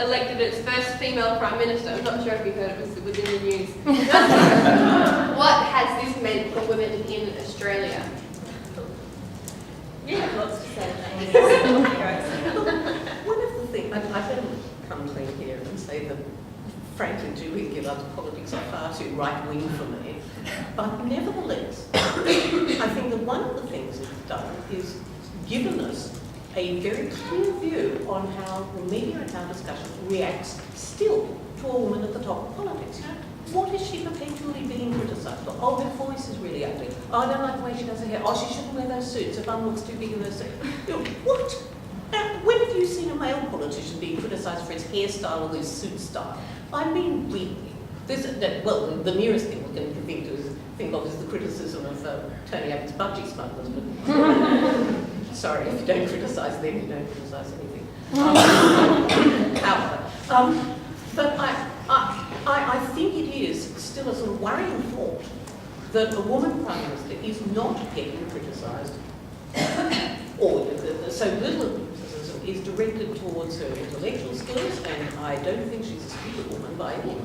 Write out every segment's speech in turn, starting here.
elected its first female Prime Minister. I'm not sure if you heard it was in the news. What has this meant for women in Australia? Yeah, lots to say. One of the things, I better come clean here and say that frankly Julia Gillard's politics are far too right-wing for me. But nevertheless, I think that one of the things it's done is given us a very clear view on how the media and our discussion reacts still to a woman at the top of politics. You know, what is she perpetually being criticised for? Oh, her voice is really ugly. Oh, I don't like the way she does her hair. Oh, she shouldn't wear those suits. Her bum looks too big in those suits. You know, what? When have you seen a male politician being criticised for his hairstyle or his suit style? I mean, really. Well, the nearest thing we can think of is the criticism of Tony Abbott's budgie smugglers. But sorry, if you don't criticise them, you don't criticise anything. However, but I think it is still a sort of worrying thought that a woman Prime Minister is not getting criticised, or so little of the criticism is directed towards her intellectual skills, and I don't think she's a stupid woman by any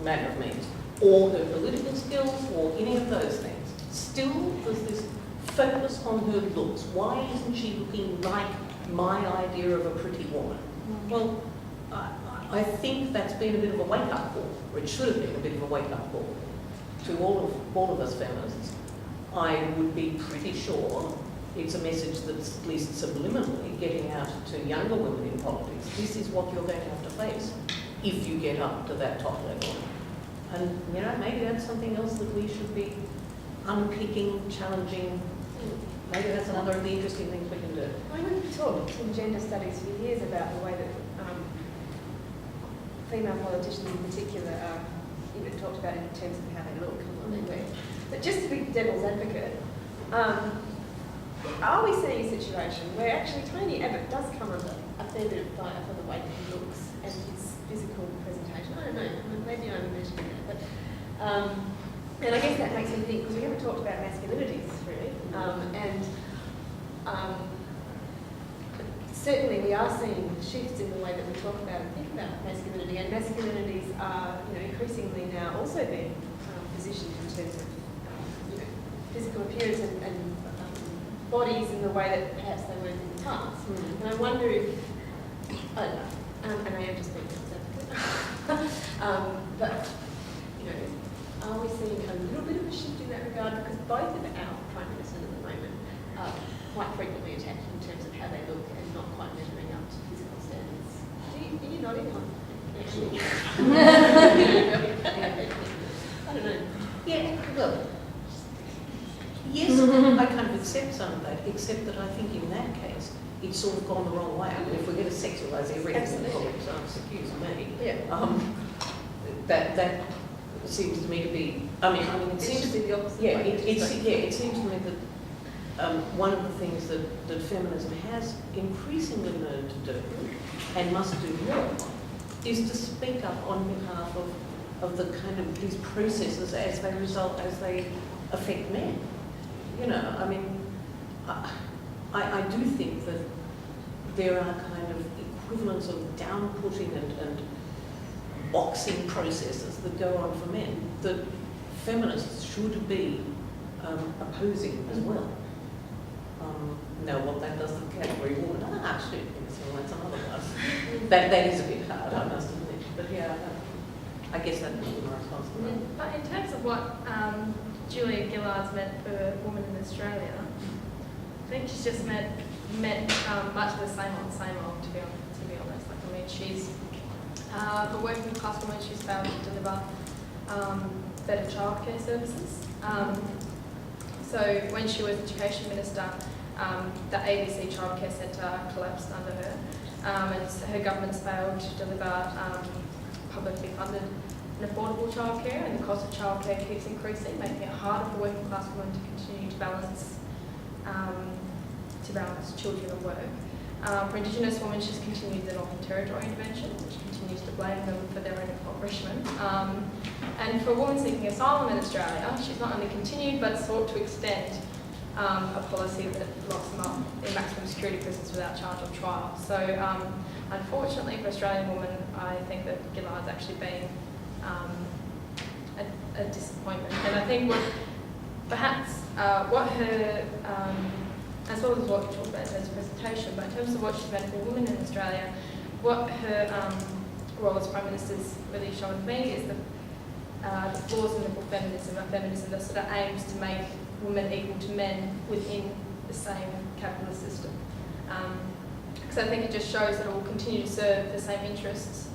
manner of means, or her political skills, or any of those things. Still, there's this focus on her looks. Why isn't she looking like my idea of a pretty woman? Well, I think that's been a bit of a wake-up call, or it should have been a bit of a wake-up call to all of us feminists. I would be pretty sure it's a message that's at least subliminally getting out to younger women in politics. This is what you're going to have to face if you get up to that top level. And, you know, maybe that's something else that we should be unpicking, challenging. Maybe that's another of the interesting things we can do. We've talked in gender studies for years about the way that female politicians in particular are talked about in terms of how they look and what they wear. But just to be devil's advocate, are we seeing a situation where actually Tony Abbott does come under a fair bit of fire for the way that he looks and his physical presentation? I don't know, maybe I'm imagining that. But, and I guess that makes me think, because we haven't talked about masculinities really, certainly we are seeing shifts in the way that we talk about and think about masculinity, and masculinities are increasingly now also being positioned in terms of physical appearance and bodies in the way that perhaps they weren't in the past. And I wonder if, I don't know, and I am just being advocate, but are we seeing a little bit of a shift in that regard? Because both of our Prime Ministers at the moment are quite frequently attacked in terms of how they look and not quite measuring up to physical standards. Are you nodding? I don't know. Yeah, well, yes, I kind of accept some of that, except that I think in that case, it's sort of gone the wrong way. I mean, if we're going to sexualise everything in politics, excuse me, that seems to me to be, I mean, it seems to be the opposite. Yeah, it seems to me that one of the things that feminism has increasingly learned to do, and must do more, is to speak up on behalf of the kind of these processes as they affect men. I mean, I do think that there are kind of equivalents of down-putting and boxing processes that go on for men that feminists should be opposing as well. Now, what that does to the category woman, shit, so that's another one. That is a bit hard, I must admit. But yeah, I guess that would be my responsibility. But in terms of what Julia Gillard's meant for women in Australia, I think she's just meant much of the same old, to be honest. Like, I mean, she's a working class woman. She's failed to deliver better childcare services. So when she was Education Minister, the ABC Childcare Centre collapsed under her, and her government's failed to deliver publicly funded and affordable childcare, and the cost of childcare keeps increasing, making it harder for working class women to continue to balance children and work. For Indigenous women, she's continued the Northern Territory intervention, which continues to blame them for their own impoverishment. And for a woman seeking asylum in Australia, she's not only continued but sought to extend a policy that locks them up in maximum security prisons without charge or trial. So unfortunately for Australian women, I think that Gillard's actually been a disappointment. And I think what her, as well as what we talked about in terms of presentation, but in terms of what she's meant for women in Australia, what her role as Prime Minister's really shown me is the flaws in liberal feminism, a feminism that sort of aims to make women equal to men within the same capitalist system. Because I think it just shows that it will continue to serve the same interests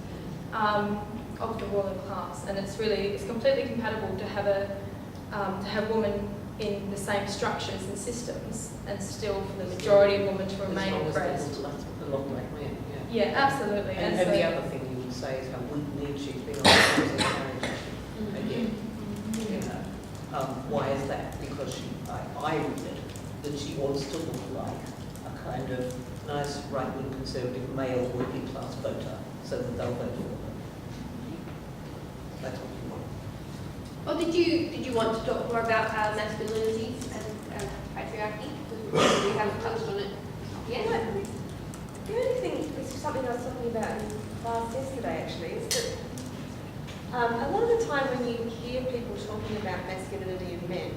of the ruling class, and it's completely compatible to have women in the same structures and systems, and still for the majority of women to remain oppressed. A lot like men, Yeah, absolutely. And so, the other thing you would say is how weak-kneed she's been on housing marriage again. You know, why is that? Because I read that she wants to look like a kind of nice right-wing conservative male working class voter, so that they'll vote for her. That's what you want. Or did you want to talk more about masculinities and patriarchy? Because we haven't touched on it yet. The only thing, this is something I was talking about in class yesterday actually, is that a lot of the time when you hear people talking about masculinity in men,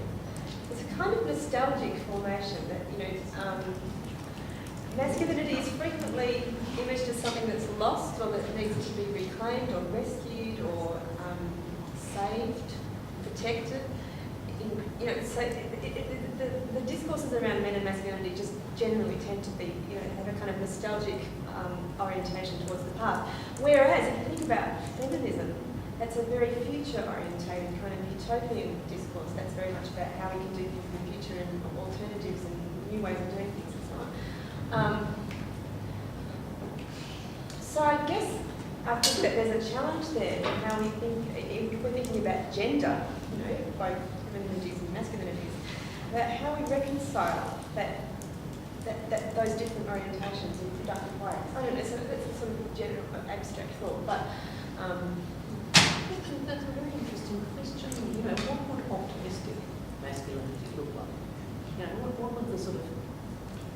it's a kind of nostalgic formation that, masculinity is frequently imaged as something that's lost or that needs to be reclaimed or rescued or saved, protected. So the discourses around men and masculinity just generally tend to be, have a kind of nostalgic orientation towards the past. Whereas if you think about feminism, that's a very future-orientated kind of utopian discourse. That's very much about how we can do things in the future and alternatives and new ways of doing things and so on. So I guess I think that there's a challenge there in how we think, if we're thinking about gender, both feminities and masculinities, about how we reconcile that those different orientations in productive ways. I don't know, so that's a sort of general abstract thought, but that's a very interesting question. What would optimistic masculinity look like? What would the sort of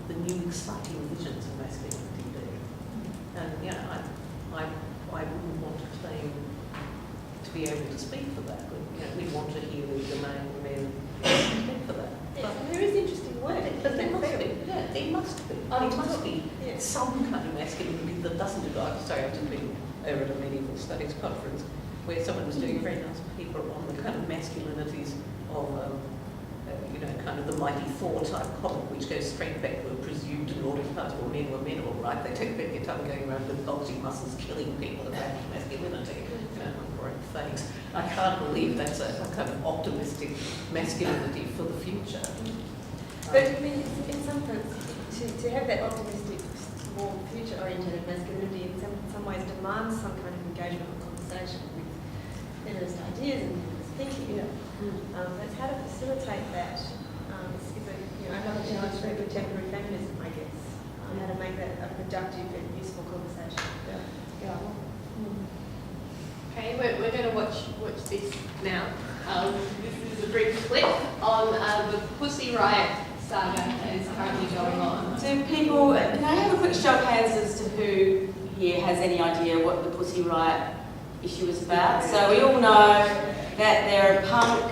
the new exciting visions of masculinity be? And I wouldn't want to claim to be able to speak for that, but we want to hear the domain of men speak for that. there is interesting work. But there must be. Yeah, there must be. There must be some kind of masculinity that doesn't go. Sorry, I've just been over at a medieval studies conference where someone was doing a very nice paper on the kind of masculinities of, kind of the mighty Thor type comic, which goes straight back to a presumed Nordic past where men were men, all right. They take back their time going around with bulgy muscles, killing people about masculinity. Great things. I can't believe that's a kind of optimistic masculinity for the future. But I mean, in some sense, to have that optimistic, more future-oriented masculinity in some ways demands some kind of engagement or conversation with feminist ideas and feminist thinking. That's how to facilitate that. Is another challenge for contemporary feminism, I guess. How to make that a productive and useful conversation. Yeah. Okay, we're going to watch this now. This is a brief clip on the Pussy Riot saga that is currently going on. Do people, can I have a quick show of hands as to who here has any idea what the Pussy Riot issue is about? So we all know that they're a punk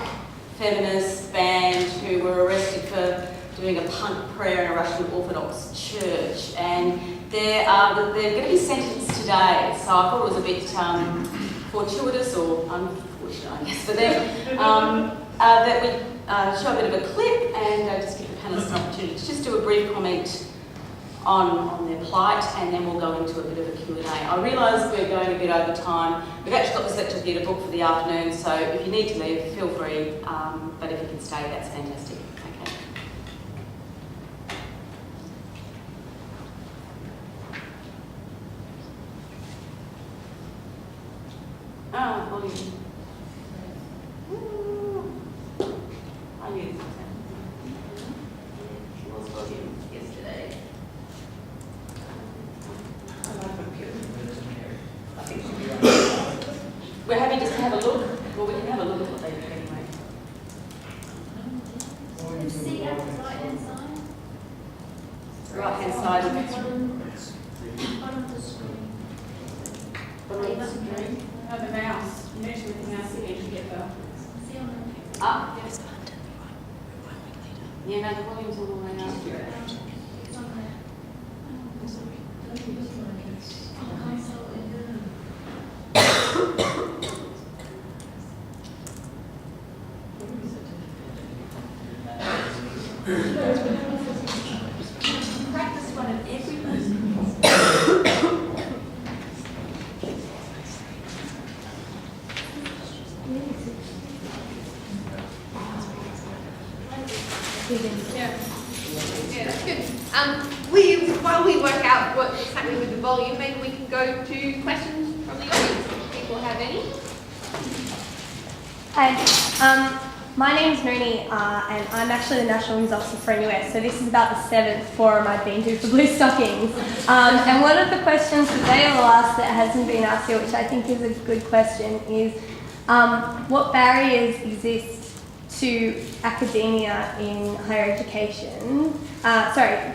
feminist band who were arrested for doing a punk prayer in a Russian Orthodox church, and they're going to be sentenced today. So I thought it was a bit fortuitous or unfortunate, I guess, for them, that we show a bit of a clip and just give the panellists an opportunity to just do a brief comment on their plight, and then we'll go into a bit of a Q&A. I realise we're going a bit over time. We've actually got this lecture theatre booked for the afternoon, so if you need to leave, feel free, but if you can stay, that's fantastic. Okay. Volume. I knew this was happening. She was volume yesterday. I think she'll be right. We're happy just to have a look. Well, we can have a look at what they do anyway. See outside. Oh, the mouse. You mentioned with the mouse again to get the. Up. Yeah, no, the volume's all the way up. Practice one at every person. Yeah, that's good. While we work out what's happening with the volume, maybe we can go to questions from the audience, if people have any. Hi, my name's Nooni, and I'm actually the National News Officer for NUS, so this is about the 7th forum I've been to for Blue Stockings. And one of the questions that they all asked that hasn't been asked yet, which I think is a good question, is what barriers exist to academia in higher education,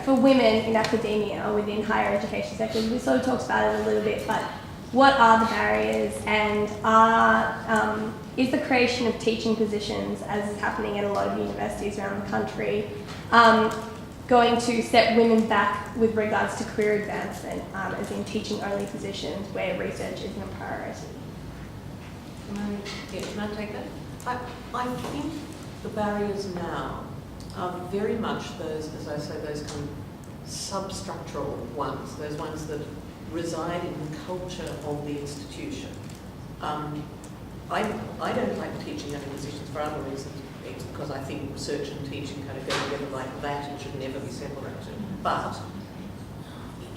for women in academia within higher education sectors. We sort of talked about it a little bit, but what are the barriers, and is the creation of teaching positions, as is happening at a lot of universities around the country, going to set women back with regards to career advancement, as in teaching only positions where research isn't a priority? Can I take that? I think the barriers now are very much those, as I say, those kind of substructural ones, those ones that reside in the culture of the institution. I don't like teaching only positions for other reasons. It's because I think research and teaching kind of go together like that and should never be separated. But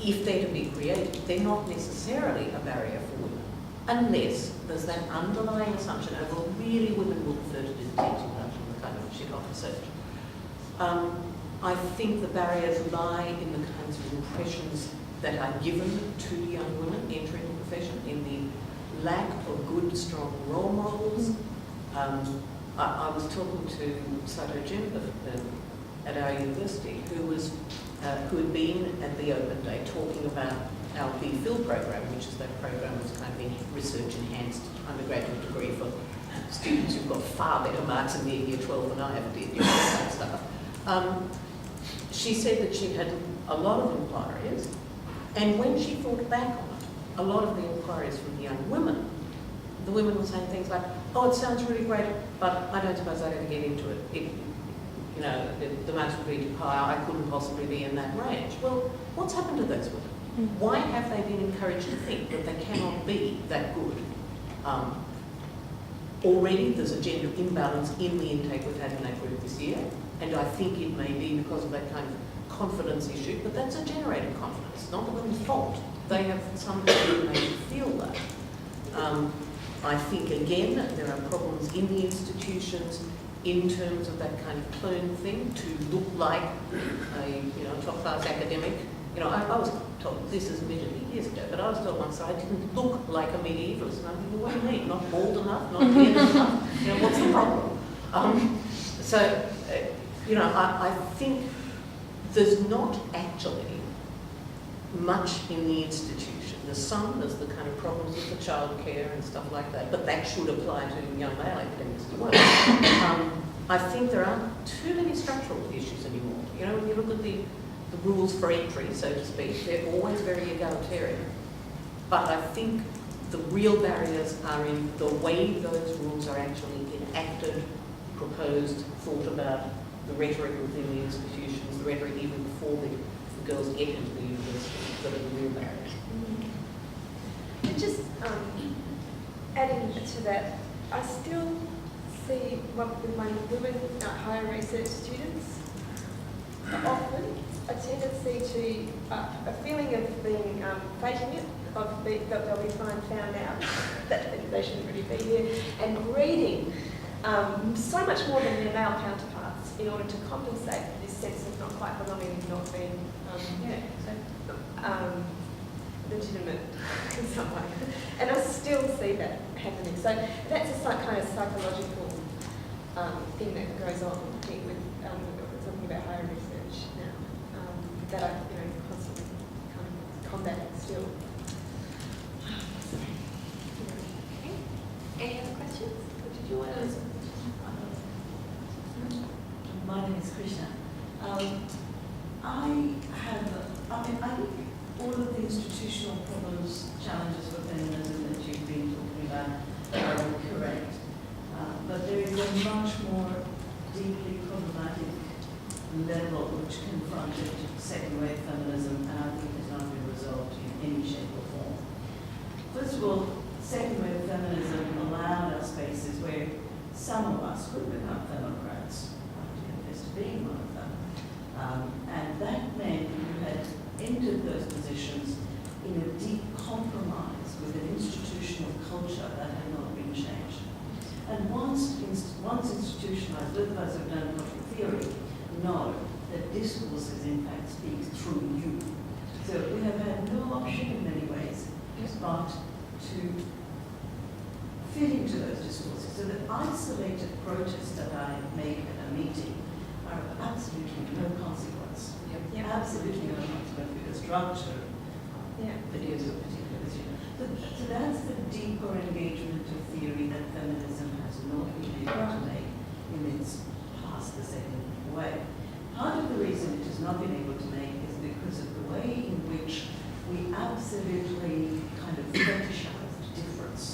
if they're to be created, they're not necessarily a barrier for women, unless there's that underlying assumption of, well, really women will prefer to do the teaching rather than the kind of shit on research. I think the barriers lie in the kinds of impressions that are given to young women entering the profession, in the lack of good, strong role models. I was talking to Sato Jim at our university, who had been at the open day talking about our BPhil program, which is that program that's kind of a research-enhanced undergraduate degree for students who've got far better marks in their year 12 than I ever did, that kind of stuff. She said that she had a lot of inquiries, and when she thought back on it, a lot of the inquiries from the young women, the women were saying things like, oh, it sounds really great, but I don't suppose I'd ever get into it. The marks would be too high, I couldn't possibly be in that range. Well, what's happened to those women? Why have they been encouraged to think that they cannot be that good? Already there's a gender imbalance in the intake we've had in that group this year, and I think it may be because of that kind of confidence issue, but that's a generated confidence. It's not the women's fault. They have something that made them feel that. I think, again, there are problems in the institutions in terms of that kind of clone thing, to look like a top-class academic. I was told, this is admittedly years ago, but I was told once I didn't look like a medievalist, and I'm thinking, what do you mean? Not bald enough, not thin enough? What's the problem? I think there's not actually much in the institution. There's the kind of problems with the childcare and stuff like that, but that should apply to young male academics as well. I think there aren't too many structural issues anymore. When you look at the rules for entry, so to speak, they're always very egalitarian. But I think the real barriers are in the way those rules are actually enacted, proposed, thought about, the rhetoric within the institutions, the rhetoric even before the girls get into the university, that are the real barriers. And just adding to that, I still see with my women higher research students, often a tendency to a feeling of being faking it, that they'll be found out, that they shouldn't really be here, and reading so much more than their male counterparts in order to compensate for this sense of not quite belonging and not being legitimate in some way. And I still see that happening. So that's a kind of psychological thing that goes on with talking about higher research now, that I constantly kind of combat still. Sorry. institutional problems, challenges for feminism that you've been talking about are all correct. But there is a much more deeply problematic level which confronted second wave feminism, and I think has not been resolved in any shape or form. First of all, second wave feminism allowed us spaces where some of us could become femocrats. I have to confess to being one of them. And that meant you had entered those positions in a deep compromise with an institutional culture that had not been changed. And once institutionalized, those of us who have done cultural theory know that discourses in fact speak through you. So we have had no option in many ways but to fit into those discourses. So the isolated protests that I make at a meeting are of absolutely no consequence. Yep. Absolutely no consequence because structure Yeah. is a particular issue. So that's the deeper engagement of theory that feminism has not been able to make in its past the second wave. Part of the reason it has not been able to make is because of the way in which we absolutely kind of fetishized difference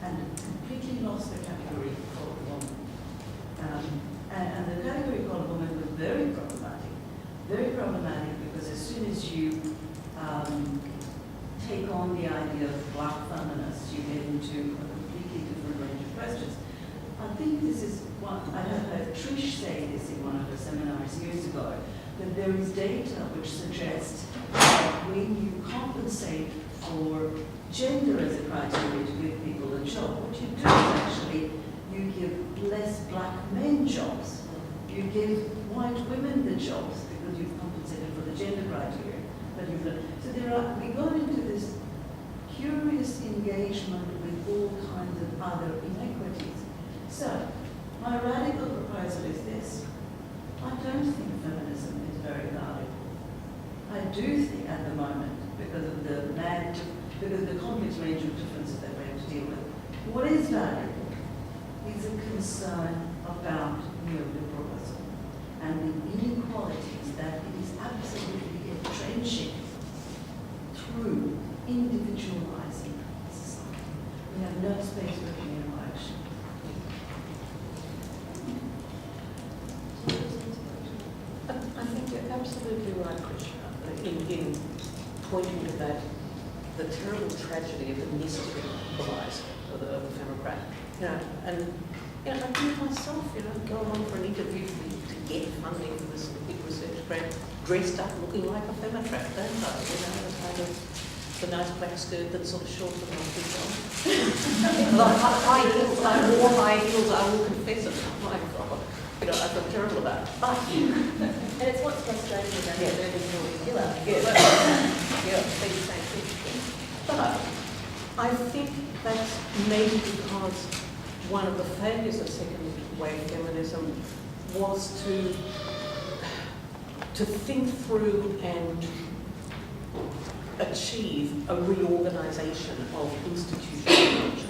and completely lost the category called woman. And the category called woman was very problematic because as soon as you take on the idea of black feminists, you get into a completely different range of questions. I think this is what I heard Trish say this in one of her seminars years ago, that there is data which suggests that when you compensate for gender as a criteria to give people a job, what you do is actually you give less black men jobs. You give white women the jobs because you've compensated for the gender criteria. So we got into this curious engagement with all kinds of other inequities. So my radical proposal is this. I don't think feminism is very valuable. I do think at the moment, because of the complex range of differences that we have to deal with, what is valuable is a concern about neoliberalism and the inequalities that it is absolutely entrenching through individualizing society. We have no space for communal action. I think you're absolutely right, Krishna, in pointing to that, the terrible tragedy of the mysticalized of the Femocrat. And I do myself, go along for an interview to get funding for this big research grant, dressed up looking like a Femocrat, don't I? The kind of the nice black skirt that's sort of short and not too long. The high heels, I wore high heels, I will confess it. Oh my God. I feel terrible about it. But And it's what's frustrating about the urban Northern killer. these same things. But I think that's maybe because one of the failures of second wave feminism was to think through and achieve a reorganization of institutional culture.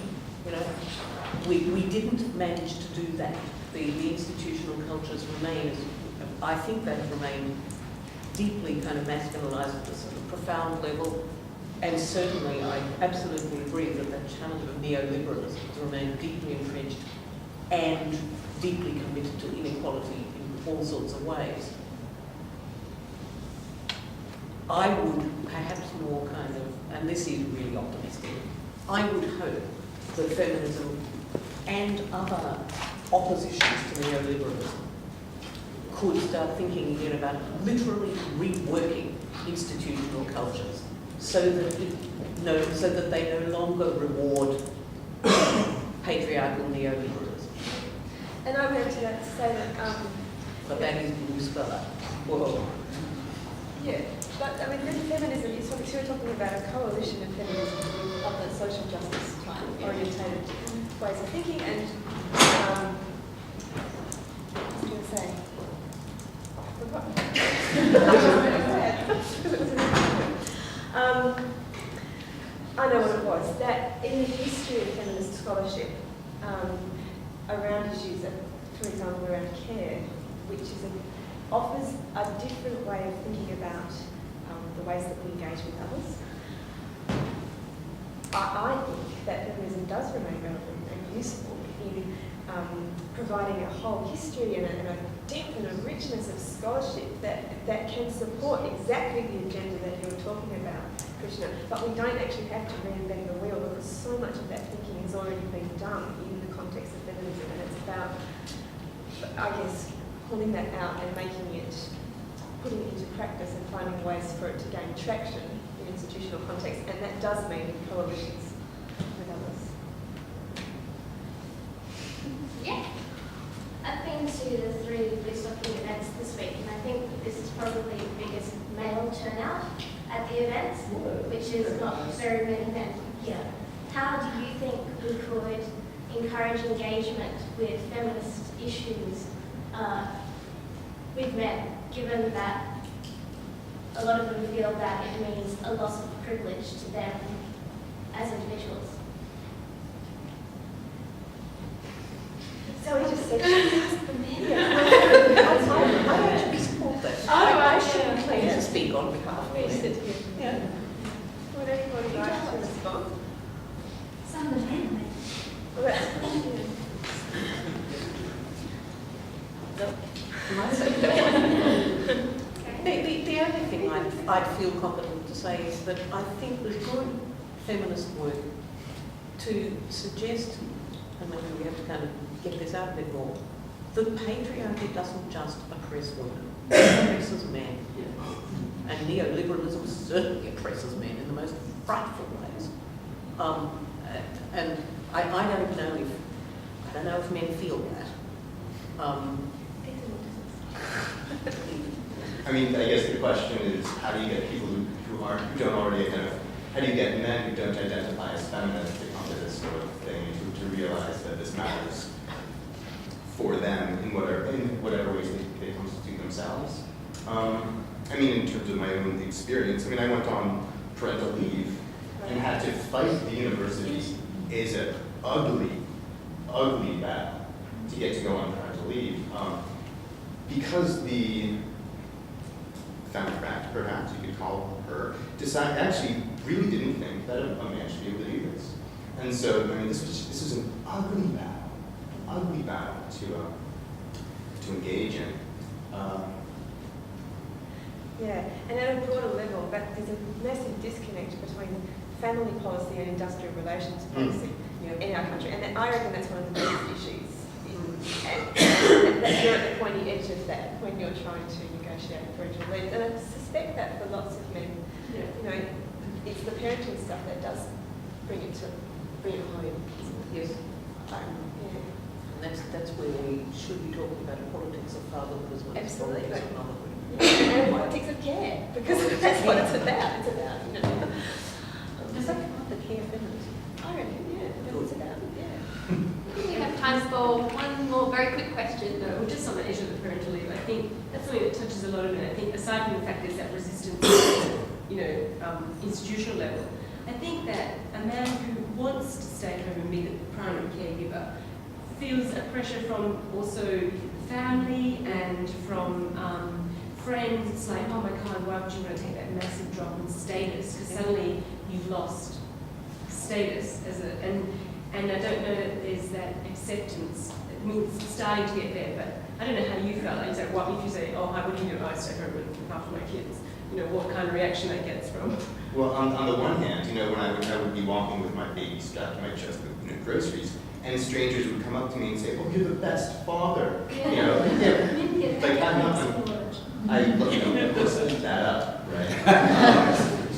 We didn't manage to do that. The institutional cultures remain, I think they have remained deeply kind of masculinized at this profound level. And certainly I absolutely agree that that challenge of neoliberalism has remained deeply entrenched and deeply committed to inequality in all sorts of ways. I would perhaps more kind of, and this is really optimistic, I would hope that feminism and other oppositions to neoliberalism could start thinking again about literally reworking institutional cultures so that they no longer reward patriarchal neoliberalism. And I would to say that, But that is blue spell. Whoa. yeah, but I mean, feminism, you're talking about a coalition of feminism with other social justice type orientated ways of thinking, and what was I going to say? I know what it was, that in the history of feminist scholarship, around issues that, for example, around care, which is offers a different way of thinking about the the ways that we engage with others. I think that feminism does remain relevant and useful in providing a whole history and a depth and a richness of scholarship that can support exactly the agenda that you were talking about, Krishna. But we don't actually have to reinvent the wheel because so much of that thinking has already been done in the context of feminism, and it's about, I guess, pulling that out and putting it into practice and finding ways for it to gain traction in institutional context, and that does mean coalitions with others. Yeah. I've been to the 3 Blue Stocking events this week, and I think this is probably the biggest male turnout at the events, which is not very many men here. How do you think we could encourage engagement with feminist issues with men, given that a lot of them feel that it means a loss of privilege to them as individuals? So we just said, I actually support that. I should please speak on behalf of Yes, it. Yeah. would anybody like to respond? Some of the men. Well, that's good. The only thing I'd feel competent to say is that I think there's good feminist work to suggest, and maybe we have to kind of get this out a bit more, that patriarchy doesn't just oppress women, it oppresses men. And neoliberalism certainly oppresses men in the most frightful ways. And I don't know if men feel that. I mean, I guess the question is, how do you get people who don't already identify, how do you get men who don't identify as feminist to come to this sort of thing, to realize that this matters for them in whatever ways they constitute themselves? I mean, in terms of my own experience, I mean, I went on parental leave and had to fight the university. Is an ugly, ugly battle to get to go on parental leave. Because the Democrat, perhaps you could call her, actually really didn't think that a man should be able to do this. And so, I mean, this was an ugly battle to engage in. Yeah, and at a broader level, that there's a massive disconnect between family policy and industrial relations policy in our country, and I reckon that's one of the biggest issues. And that you're at the pointy edge of that when you're trying to negotiate parental leave, and I suspect that for lots of men, you know, it's the parenting stuff that does bring it home. Yes. Yeah. And that's where we should be talking about a politics of fatherhood as well as Absolutely. politics of motherhood. And politics of care, because that's what it's about. It's about, you know. Does that come up the care feminism? I reckon, yeah, that's what it's about, yeah. We have time for one more very quick question. Well, just on the issue of the parental leave, I think that's something that touches a lot of it. I think aside from the fact there's that resistance at institutional level, I think that a man who wants to stay at home and be the primary caregiver feels a pressure from also family and from friends. It's like, oh my God, why would you want to take that massive drop in status? Because suddenly you've lost status and I don't know that there's that acceptance. I mean, it's starting to get there, but I don't know how you felt. Like you said, what if you say, oh, I wouldn't do it, I stay home and look after my kids? You know, what kind of reaction that gets from? Well, on the one hand, you know, when I would be walking with my baby strapped to my chest with groceries, and strangers would come up to me and say, "Oh, you're the best father." You know, like I looked that up, right?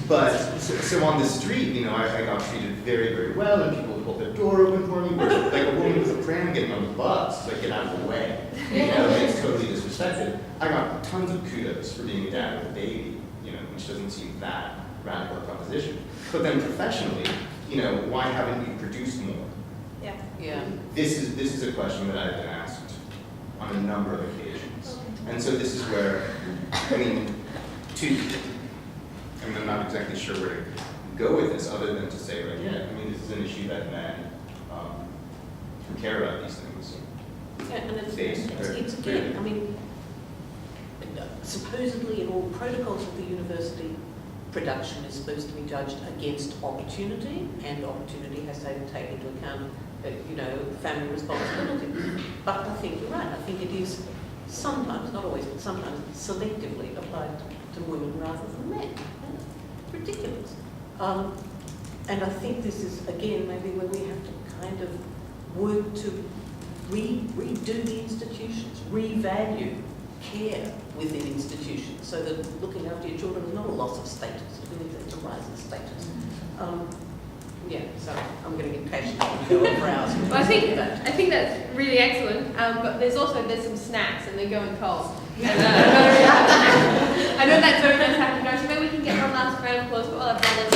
But so on the street, you know, I got treated very, very well, and people would hold their door open for me. Like a woman with a pram getting on the bus, like get out of the way. You know, it's totally disrespected. I got tons of kudos for being a dad with a baby, you know, which doesn't seem that radical a proposition. But then professionally, you know, why haven't you produced more? Yeah. This is a question that I've been asked on a number of occasions. And so this is where, I mean, I'm not exactly sure where to go with this other than to say, like, yeah, I mean, this is an issue that men who care about these things. Yeah, and face it's again, I mean, supposedly in all protocols of the university, production is supposed to be judged against opportunity, and opportunity has to take into account, family responsibility. But I think you're right. I think it is sometimes, not always, but sometimes selectively applied to women rather than men. Yeah, ridiculous. And I think this is, again, maybe where we have to kind of work to redo the institutions, revalue care within institutions, so that looking after your children is not a loss of status, it's a rise in status. So I'm going to get passionate and go over hours. Well, I think that's really excellent, but there's some snacks and they're going cold. And, I know that's very nice having guys, so maybe we can get one last round of applause for all our brothers.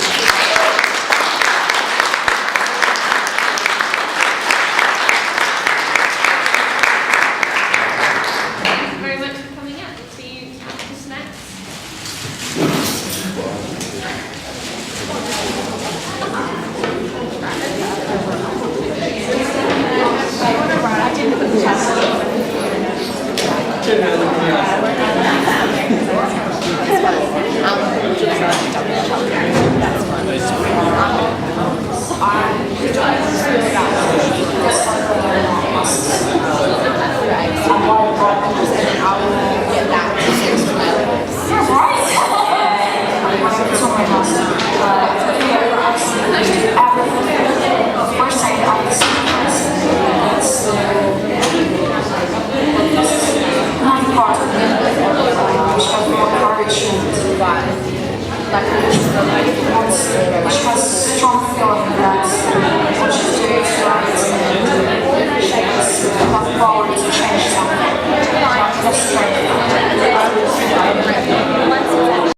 Which has a strong feeling that